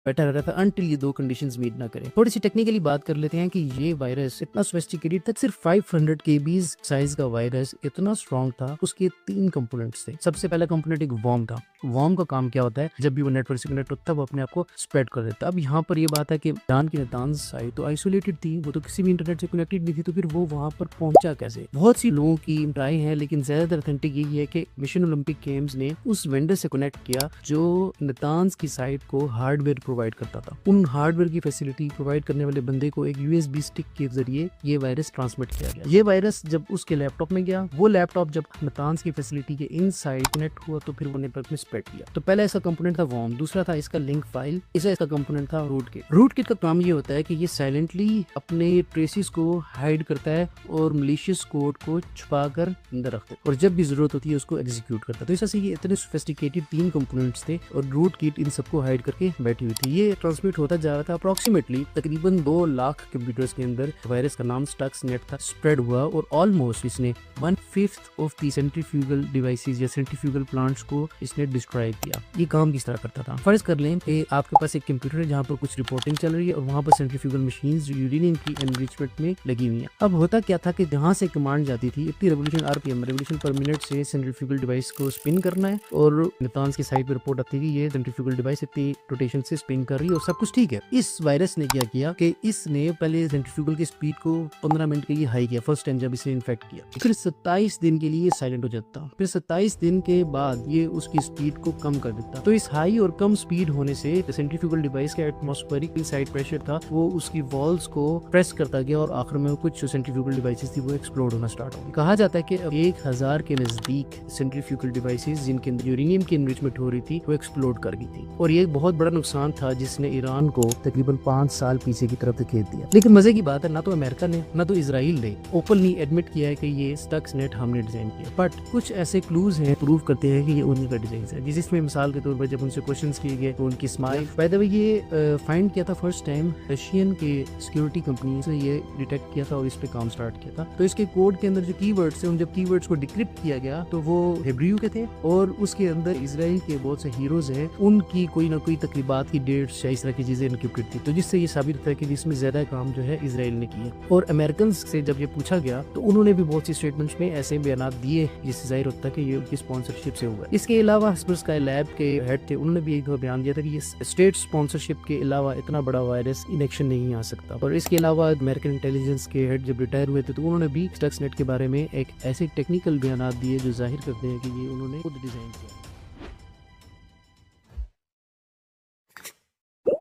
Better रहता until ये दो कंडीशंस मीट ना करें। थोड़ी सी टेक्निकली बात कर लेते हैं कि ये वायरस इतना सोफिस्टिकेटेड था, सिर्फ 500 केबीज साइज का वायरस इतना स्ट्रॉन्ग था। उसके 3 कंपोनेंट्स थे। सबसे पहला कंपोनेंट एक वॉर्म था। वॉर्म का काम क्या होता है, जब भी वो नेटवर्क से कनेक्ट होता है वो अपने आप को स्प्रेड कर देता है। अब यहाँ पर ये बात है कि ईरान की नातांज साइट तो आइसोलेटेड थी, वो तो किसी भी इंटरनेट से कनेक्टेड नहीं थी, तो फिर वो वहां पर पहुंचा कैसे। बहुत सी लोगों की राय है, लेकिन ज्यादातर ऑथेंटिक यही है कि मिशन ओलंपिक गेम्स ने उस वेंडर से कनेक्ट किया जो नातांज की साइट को हार्डवेयर प्रोवाइड करता था। उन हार्डवेयर की फैसिलिटी प्रोवाइड करने वाले बंदे को एक यूएसबी स्टिक के जरिए ये वायरस ट्रांसमिट किया गया। ये वायरस जब उसके लैपटॉप में गया, वो लैपटॉप जब नातांज की फैसिलिटी के इनसाइड कनेक्ट हुआ तो फिर वो नेटवर्क में स्प्रेड किया। तो पहला इसका कंपोनेंट था वॉर्म, दूसरा था इसका लिंक फाइल, इसका कंपोनेंट था रूटकिट। रूटकिट का काम ये होता है कि ये साइलेंटली अपने ट्रेसेस को हाइड करता है और मलिशियस कोड को छुपा कर अंदर रखता है, और जब भी जरूरत होती है उसको एग्जीक्यूट करता है। तो इस से ये इतने सोफिस्टिकेटेड 3 कंपोनेंट्स थे और रूटकिट इन सबको हाइड करके बैठी हुई थी। ये ट्रांसमिट होता जा रहा था अप्रोक्सीमेटली तकरीबन 2 लाख कंप्यूटर्स के अंदर। वायरस का नाम स्टक्सनेट था, स्प्रेड हुआ और ऑलमोस्ट इसने 1/5 ऑफ दी सेंट्रीफ्यूगल डिवाइसेस या सेंट्रीफ्यूगल प्लांट्स को इसने डिस्ट्रॉय किया। ये काम किस तरह करता था, फर्ज कर लें कि आपके पास एक कंप्यूटर है जहाँ पर कुछ रिपोर्टिंग चल रही है और वहाँ पर सेंट्रीफ्यूगल मशीन्स जो यूरेनियम की एनरिचमेंट में लगी हुई हैं। अब होता क्या था कि जहाँ से कमांड जाती थी, इतनी रेवोल्यूशन आरपीएम रेवोल्यूशन पर मिनट से सेंट्रीफ्यूगल डिवाइस को स्पिन करना है, और नातांज की साइड पे रिपोर्ट आती थी ये सेंट्रीफ्यूगल डिवाइस इतनी रोटेशन से स्पिन कर रही है और सब कुछ ठीक है। इस वायरस ने क्या किया कि इसने पहले सेंट्रीफ्यूगल की स्पीड को 15 मिनट के लिए हाई किया, फर्स्ट टाइम जब इसे इन्फेक्ट किया। फिर 27 दिन के लिए साइलेंट हो जाता, फिर 27 दिन के बाद ये उसकी स्पीड को कम कर देता। तो इस हाई और कम स्पीड होने से सेंट्रीफ्यूगल डिवाइस का एटमॉस्फेरिक इनसाइड प्रेशर था वो उसकी वॉल्स को प्रेस करता गया और आखिर में कुछ सेंट्रीफ्यूगल डिवाइसेस थी वो एक्सप्लोड होना स्टार्ट हो गई। कहा जाता है कि 1000 के नजदीक सेंट्रीफ्यूगल डिवाइसेस जिनके अंदर यूरेनियम की एनरिचमेंट हो रही थी वो एक्सप्लोड कर गई थी, और ये एक बहुत बड़ा नुकसान था जिसने ईरान को तकरीबन 5 साल पीछे की तरफ धकेल दिया। लेकिन मजे की बात है, ना तो अमेरिका ने ना तो इजराइल ने ओपनली एडमिट किया है कि ये स्टक्सनेट हमने डिजाइन किया, बट कुछ ऐसे क्लूज हैं प्रूव करते हैं कि ये उन्हीं का डिजाइन है। जिसमें मिसाल के तौर पर जब उनसे क्वेश्चंस किए गए तो उनकी स्माइल, बाय द वे ये फाइंड किया था फर्स्ट टाइम रशियन के सिक्योरिटी कंपनी से ये डिटेक्ट किया था और इस पे काम स्टार्ट किया था। तो इसके कोड के अंदर जो कीवर्ड्स थे, उन जब कीवर्ड्स को डिक्रिप्ट किया गया तो वो हिब्रू के थे, और उसके अंदर इजराइल के बहुत से हीरोज हैं उनकी कोई ना कोई तकरीबात की डेट्स या इस तरह की चीजें इनक्रिप्टेड थी। तो जिससे ये साबित होता है कि इसमें ज्यादा काम जो है इजराइल ने किया। और अमेरिकन से जब ये पूछा गया तो उन्होंने भी बहुत सी स्टेटमेंट्स में ऐसे बयान दिए जिससे जाहिर होता है कि ये उनकी स्पॉन्सरशिप से हुआ है। इसके अलावा स्काई लैब के हेड थे, उन्होंने भी एक बयान दिया था कि ये स्टेट स्पॉन्सरशिप के अलावा इतना बड़ा वायरस इन एक्शन नहीं आ सकता। और इसके अलावा अमेरिकन इंटेलिजेंस के हेड जब रिटायर हुए थे तो उन्होंने भी स्टक्सनेट के बारे में एक ऐसे टेक्निकल बयान दिए जो जाहिर करते हैं कि ये उन्होंने खुद डिजाइन किया।